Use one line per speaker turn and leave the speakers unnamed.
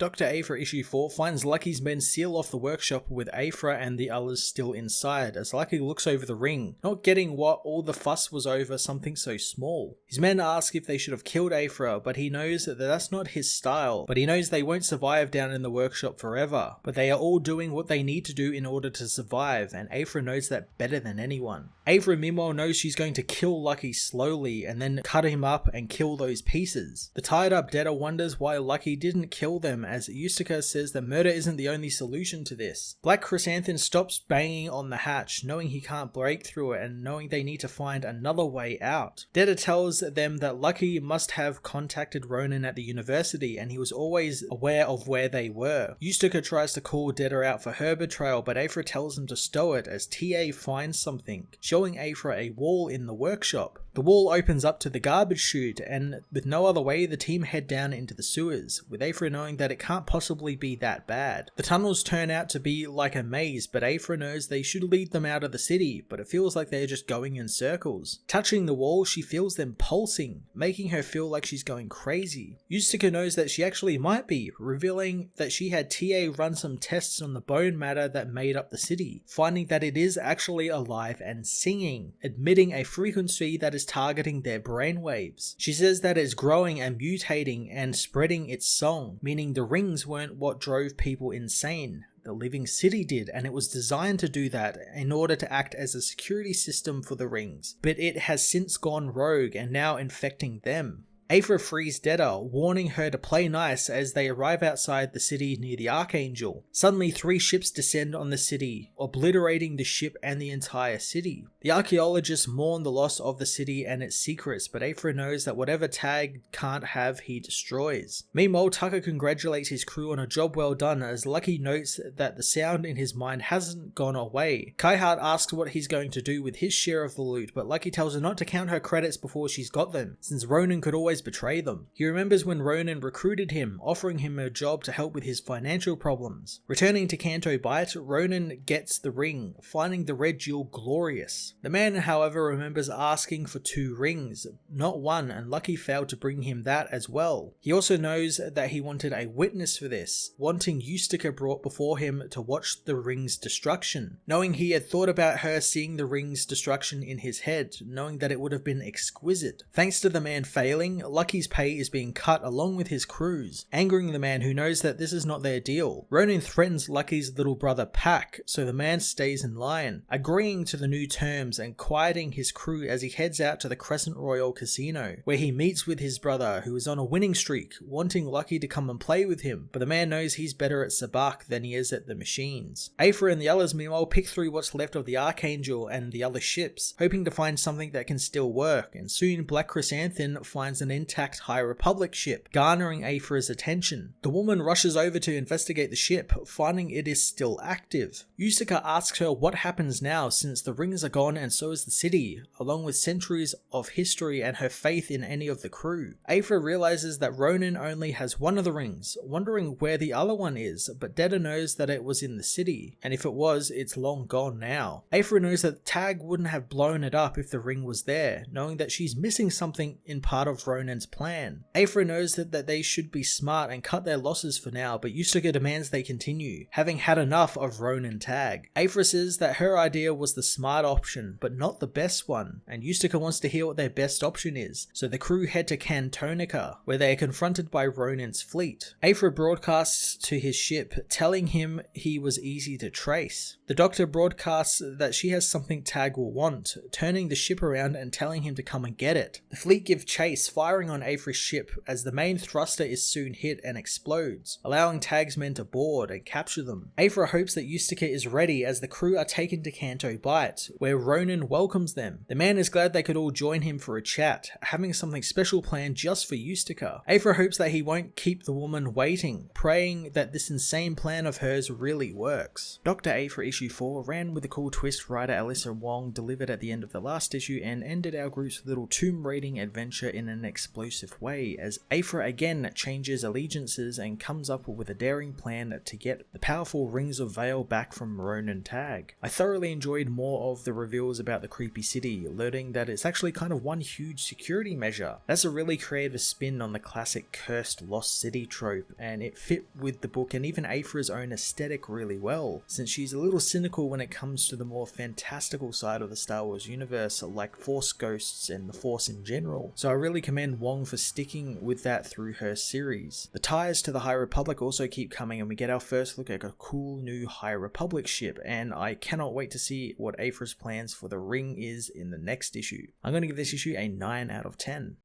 Dr. Aphra issue 4 finds Lucky's men seal off the workshop with Aphra and the others still inside as Lucky looks over the ring, not getting what all the fuss was over something so small. His men ask if they should have killed Aphra, but he knows that that's not his style, but he knows they won't survive down in the workshop forever, but they are all doing what they need to do in order to survive, and Aphra knows that better than anyone. Aphra meanwhile knows she's going to kill Lucky slowly and then cut him up and kill those pieces. The tied up debtor wonders why Lucky didn't kill them, as Eustacia says that murder isn't the only solution to this. Black Chrysanthemum stops banging on the hatch, knowing he can't break through it and knowing they need to find another way out. Debtor tells them that Lucky must have contacted Ronen at the university and he was always aware of where they were. Eustacia tries to call Debtor out for her betrayal, but Aphra tells him to stow it as TA finds something, showing Aphra a wall in the workshop. The wall opens up to the garbage chute, and with no other way the team head down into the sewers, with Aphra knowing that it can't possibly be that bad. The tunnels turn out to be like a maze, but Aphra knows they should lead them out of the city, but it feels like they're just going in circles. Touching the wall, she feels them pulsing, making her feel like she's going crazy. Eustacia knows that she actually might be, revealing that she had TA run some tests on the bone matter that made up the city, finding that it is actually alive and singing, emitting a frequency that is targeting their brainwaves. She says that it's growing and mutating and spreading its song, meaning the rings weren't what drove people insane. The living city did, and it was designed to do that in order to act as a security system for the rings, but it has since gone rogue and now infecting them. Aphra frees Debtor, warning her to play nice as they arrive outside the city near the Archangel. Suddenly 3 ships descend on the city, obliterating the ship and the entire city. The archaeologists mourn the loss of the city and its secrets, but Aphra knows that whatever Tag can't have, he destroys. Meanwhile, Tucker congratulates his crew on a job well done as Lucky notes that the sound in his mind hasn't gone away. Kaihart asks what he's going to do with his share of the loot, but Lucky tells her not to count her credits before she's got them, since Ronen could always betray them. He remembers when Ronen recruited him, offering him a job to help with his financial problems. Returning to Canto Bight, Ronen gets the ring, finding the red jewel glorious. The man, however, remembers asking for 2 rings, not 1, and Lucky failed to bring him that as well. He also knows that he wanted a witness for this, wanting Eustacia brought before him to watch the ring's destruction, knowing he had thought about her seeing the ring's destruction in his head, knowing that it would have been exquisite. Thanks to the man failing, Lucky's pay is being cut along with his crew's, angering the man who knows that this is not their deal. Ronen threatens Lucky's little brother Pack, so the man stays in line, agreeing to the new terms and quieting his crew as he heads out to the Crescent Royal Casino, where he meets with his brother who is on a winning streak, wanting Lucky to come and play with him, but the man knows he's better at Sabak than he is at the machines. Aphra and the others meanwhile pick through what's left of the Archangel and the other ships, hoping to find something that can still work, and soon Black Chrysanthemum finds an intact High Republic ship, garnering Aphra's attention. The woman rushes over to investigate the ship, finding it is still active. Eustacia asks her what happens now since the rings are gone and so is the city, along with centuries of history and her faith in any of the crew. Aphra realizes that Ronen only has 1 of the rings, wondering where the other one is, but Debtor knows that it was in the city, and if it was, it's long gone now. Aphra knows that Tag wouldn't have blown it up if the ring was there, knowing that she's missing something in part of Ronen's plan. Aphra knows that they should be smart and cut their losses for now, but Eustacia demands they continue, having had enough of Ronen Tag. Aphra says that her idea was the smart option, but not the best one, and Eustacia wants to hear what their best option is, so the crew head to Cantonica, where they are confronted by Ronen's fleet. Aphra broadcasts to his ship, telling him he was easy to trace. The Doctor broadcasts that she has something Tag will want, turning the ship around and telling him to come and get it. The fleet give chase, firing on Aphra's ship as the main thruster is soon hit and explodes, allowing Tag's men to board and capture them. Aphra hopes that Eustacia is ready as the crew are taken to Canto Bight, where Ronen welcomes them. The man is glad they could all join him for a chat, having something special planned just for Eustacia. Aphra hopes that he won't keep the woman waiting, praying that this insane plan of hers really works. Dr. Aphra issue 4 ran with a cool twist writer Alyssa Wong delivered at the end of the last issue and ended our group's little tomb raiding adventure in an explosive way, as Aphra again changes allegiances and comes up with a daring plan to get the powerful Rings of Vaale back from Ronen Tag. I thoroughly enjoyed more of the reveals about the creepy city, learning that it's actually kind of one huge security measure. That's a really creative spin on the classic cursed lost city trope, and it fit with the book and even Aphra's own aesthetic really well, since she's a little cynical when it comes to the more fantastical side of the Star Wars universe, like Force ghosts and the Force in general. So I really commend Wong for sticking with that through her series. The ties to the High Republic also keep coming, and we get our first look at a cool new High Republic ship, and I cannot wait to see what Aphra's plans for the ring is in the next issue. I'm going to give this issue a 9 out of 10.